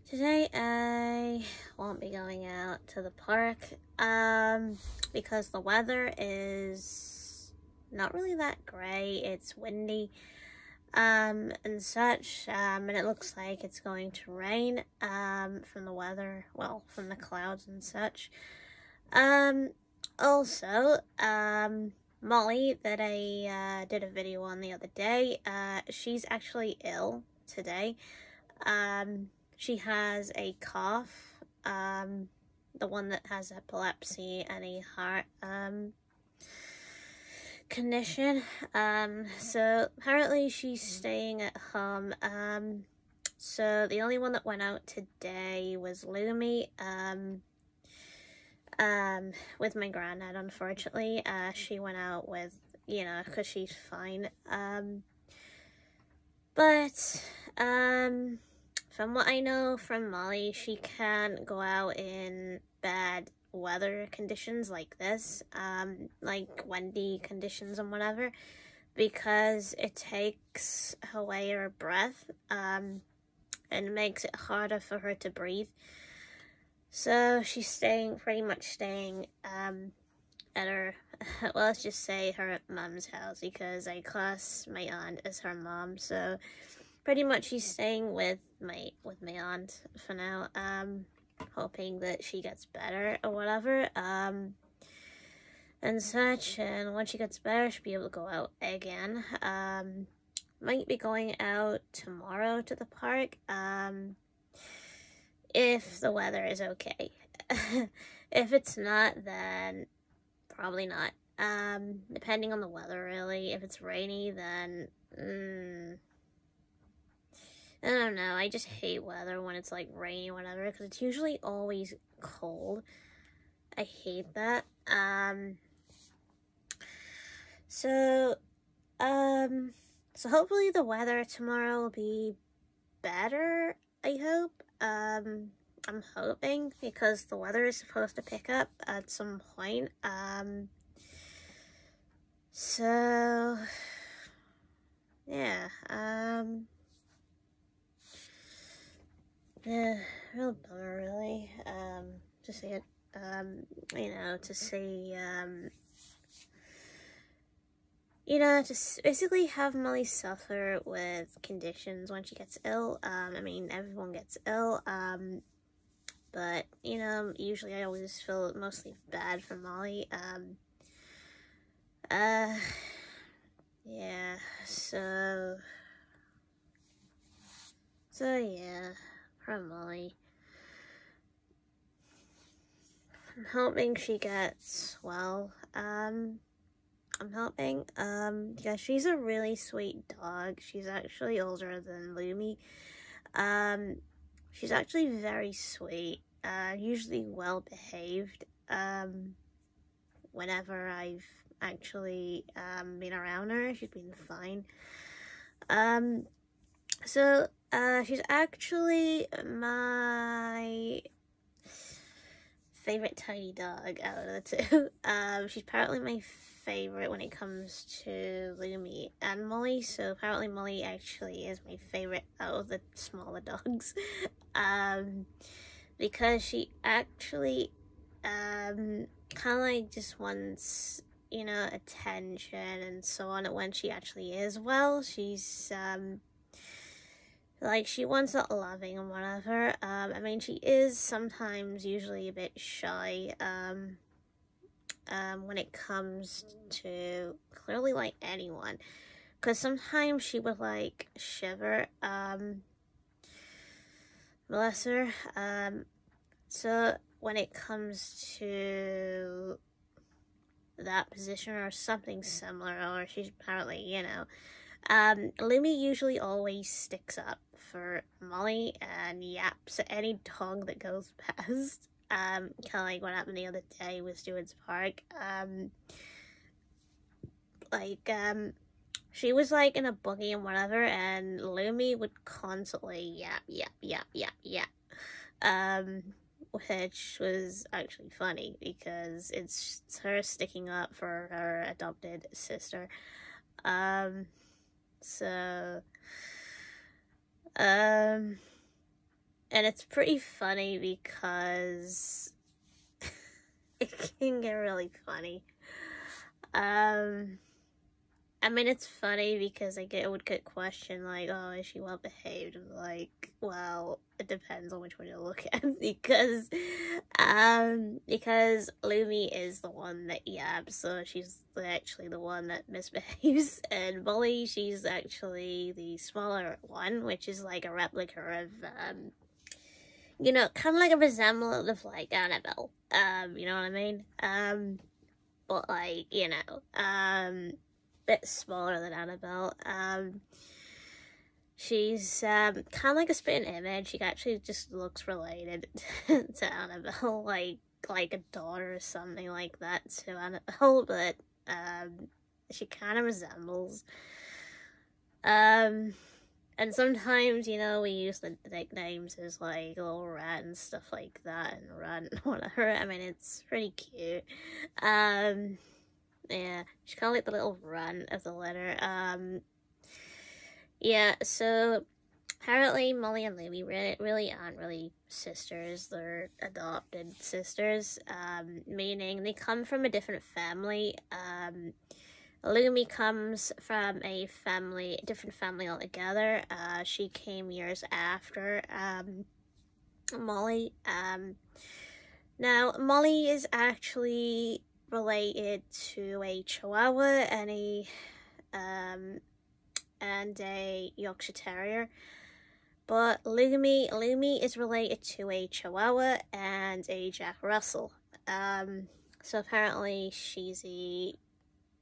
Today I won't be going out to the park because the weather is not really that great. It's windy and such, and it looks like it's going to rain from the weather, well, from the clouds and such. Also, Molly, that I did a video on the other day, she's actually ill today. She has a cough, the one that has epilepsy and a heart condition. So apparently she's staying at home. So the only one that went out today was Lumi, with my granddad, unfortunately. She went out with, because she's fine. But from what I know from Molly, she can't go out in bad weather conditions like this, like windy conditions and whatever, because it takes away her breath, and makes it harder for her to breathe. So she's pretty much staying, at her, well, let's just say her mom's house, because I class my aunt as her mom, so pretty much she's staying with my aunt for now, hoping that she gets better or whatever, and such, and when she gets better, she'll be able to go out again. Might be going out tomorrow to the park, if the weather is okay. If it's not, then probably not. Depending on the weather, really. If it's rainy, then I don't know. I just hate weather when it's like rainy or whatever, because it's usually always cold. I hate that. So hopefully the weather tomorrow will be better, I hope. I'm hoping, because the weather is supposed to pick up at some point. So yeah, yeah, real bummer, really, to see it, to see, to basically have Molly suffer with conditions when she gets ill. I mean, everyone gets ill, but, usually I always feel mostly bad for Molly. Yeah, so yeah, poor Molly. I'm hoping she gets well. I'm hoping, because she's a really sweet dog. She's actually older than Lumi. She's actually very sweet, usually well behaved, whenever I've actually, been around her. She's been fine. So, she's actually my favorite tiny dog out of the two. She's apparently my favorite when it comes to Lumi and Molly, so apparently Molly actually is my favorite out of the smaller dogs, because she actually, kind of like just wants, attention and so on, and when she actually is well, she's, like, she wants that loving and whatever. I mean, she is sometimes usually a bit shy, when it comes to clearly, like, anyone. Because sometimes she would, like, shiver, bless her. So when it comes to that position or something similar, or she's apparently, Lumi usually always sticks up for Molly and yaps at any dog that goes past. Kind of like what happened the other day with Stewart's Park. She was like in a buggy and whatever, and Lumi would constantly yap, yap, yap, yap, yap. Which was actually funny, because it's her sticking up for her adopted sister. So, and And it's pretty funny because it can get really funny. I mean, it's funny because it would get questioned like, "Oh, is she well behaved?" And like, well, it depends on which one you look at because Lumi is the one that yaps, so she's actually the one that misbehaves, and Molly, she's actually the smaller one, which is like a replica of kind of like a resemblance of like Annabelle. You know what I mean? But like bit smaller than Annabelle. She's kind of like a spitting image. She actually just looks related to Annabelle, like a daughter or something like that to Annabelle, but she kind of resembles. And sometimes, we use the nicknames as like little rat and stuff like that, and run and whatever. I mean, it's pretty cute. Yeah, she's kind of like the little run of the litter. Yeah, so apparently Molly and Lumi really aren't really sisters. They're adopted sisters, meaning they come from a different family. Lumi comes from a different family altogether. She came years after Molly. Now, Molly is actually related to a Chihuahua and a Yorkshire Terrier, but Lumi is related to a Chihuahua and a Jack Russell. So apparently she's a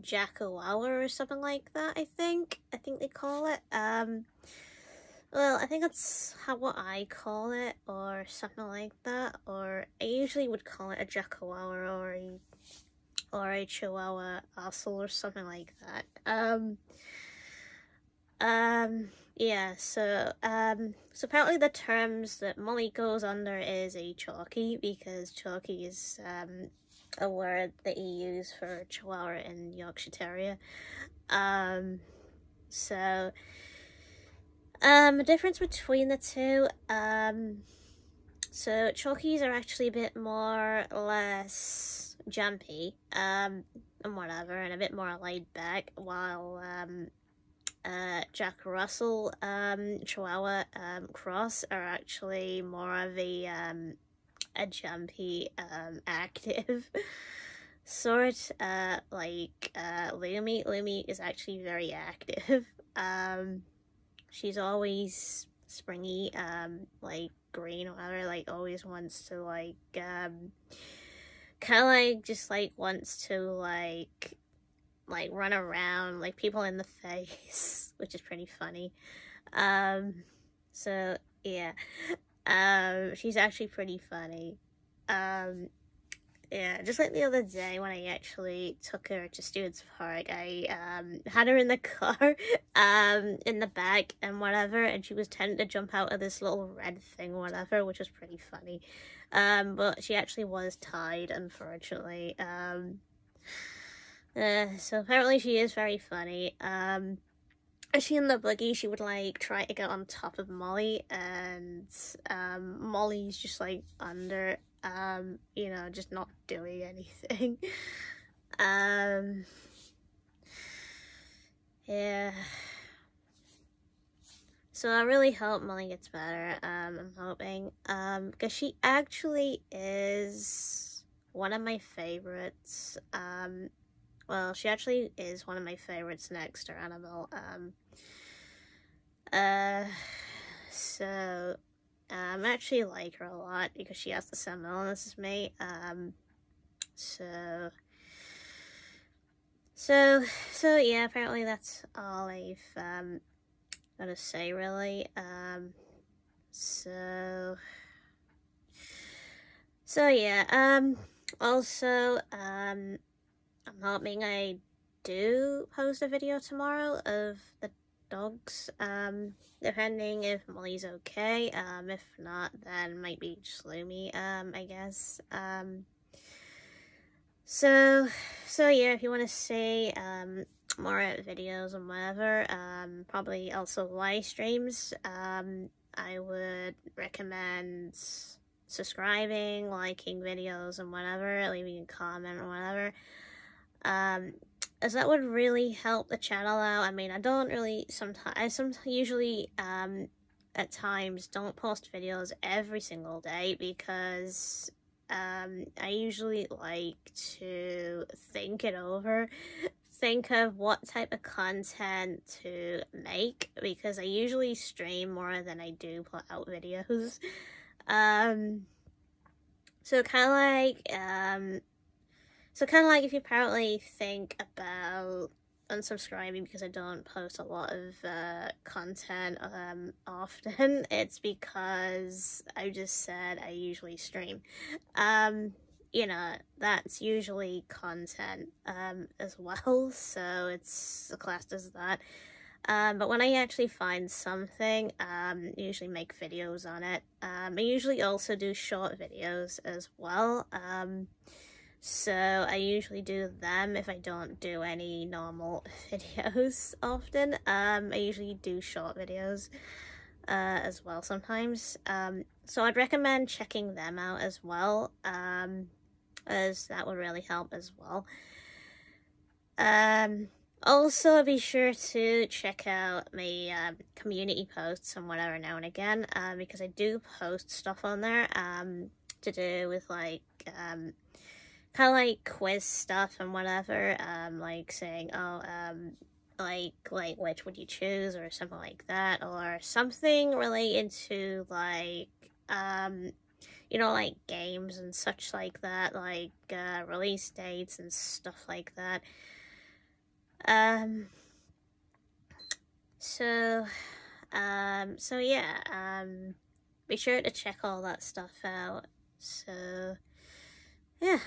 Jackawawa or something like that. I think they call it. Well, I think that's what I call it, or something like that. Or I usually would call it a Jackawawa or a Chihuahua Aswell or something like that. Yeah, so apparently the terms that Molly goes under is a chalky, because chalky is, a word that you use for Chihuahua and Yorkshire Terrier. The difference between the two, so chalkies are actually a bit more or less jumpy, and whatever, and a bit more laid back, while, Jack Russell, Chihuahua, cross are actually more of a jumpy, active sort, like, Lumi. Lumi is actually very active. She's always springy, like, green or whatever, like, always wants to, like, kind of, like, just, like, wants to, like, run around, like, people in the face, which is pretty funny. So, yeah. She's actually pretty funny. Yeah, just like the other day when I actually took her to Students Park, I had her in the car, in the back and whatever, and she was tending to jump out of this little red thing, whatever, which was pretty funny. But she actually was tied, unfortunately. So apparently she is very funny. As she in the buggy, she would like try to get on top of Molly, and Molly's just like under, just not doing anything. Yeah. So I really hope Molly gets better. I'm hoping, because she actually is one of my favorites. Well, she actually is one of my favorites next to Annabelle. So I actually like her a lot because she has the same illness as me. So yeah, apparently that's all I've got to say, really. So yeah, also, I'm hoping I do post a video tomorrow of the dogs, depending if Molly's okay. If not, then might be just Lumi, I guess. So yeah, if you want to see, more videos and whatever, probably also live streams, I would recommend subscribing, liking videos and whatever, leaving a comment or whatever. As that would really help the channel out. I mean, I don't really usually at times don't post videos every single day because I usually like to think it over, think of what type of content to make, because I usually stream more than I do put out videos. So kind of like if you apparently think about unsubscribing because I don't post a lot of content often, it's because I just said I usually stream. You know, that's usually content as well, so it's classed as that. But when I actually find something, I usually make videos on it. I usually also do short videos as well. So I usually do them if I don't do any normal videos often. I usually do short videos as well sometimes. So I'd recommend checking them out as well, as that would really help as well. Also, be sure to check out my community posts and whatever now and again, because I do post stuff on there to do with like kind of like quiz stuff and whatever, like saying, oh, like which would you choose or something like that, or something related to like you know, like games and such like that, like release dates and stuff like that. So yeah, be sure to check all that stuff out. So yeah.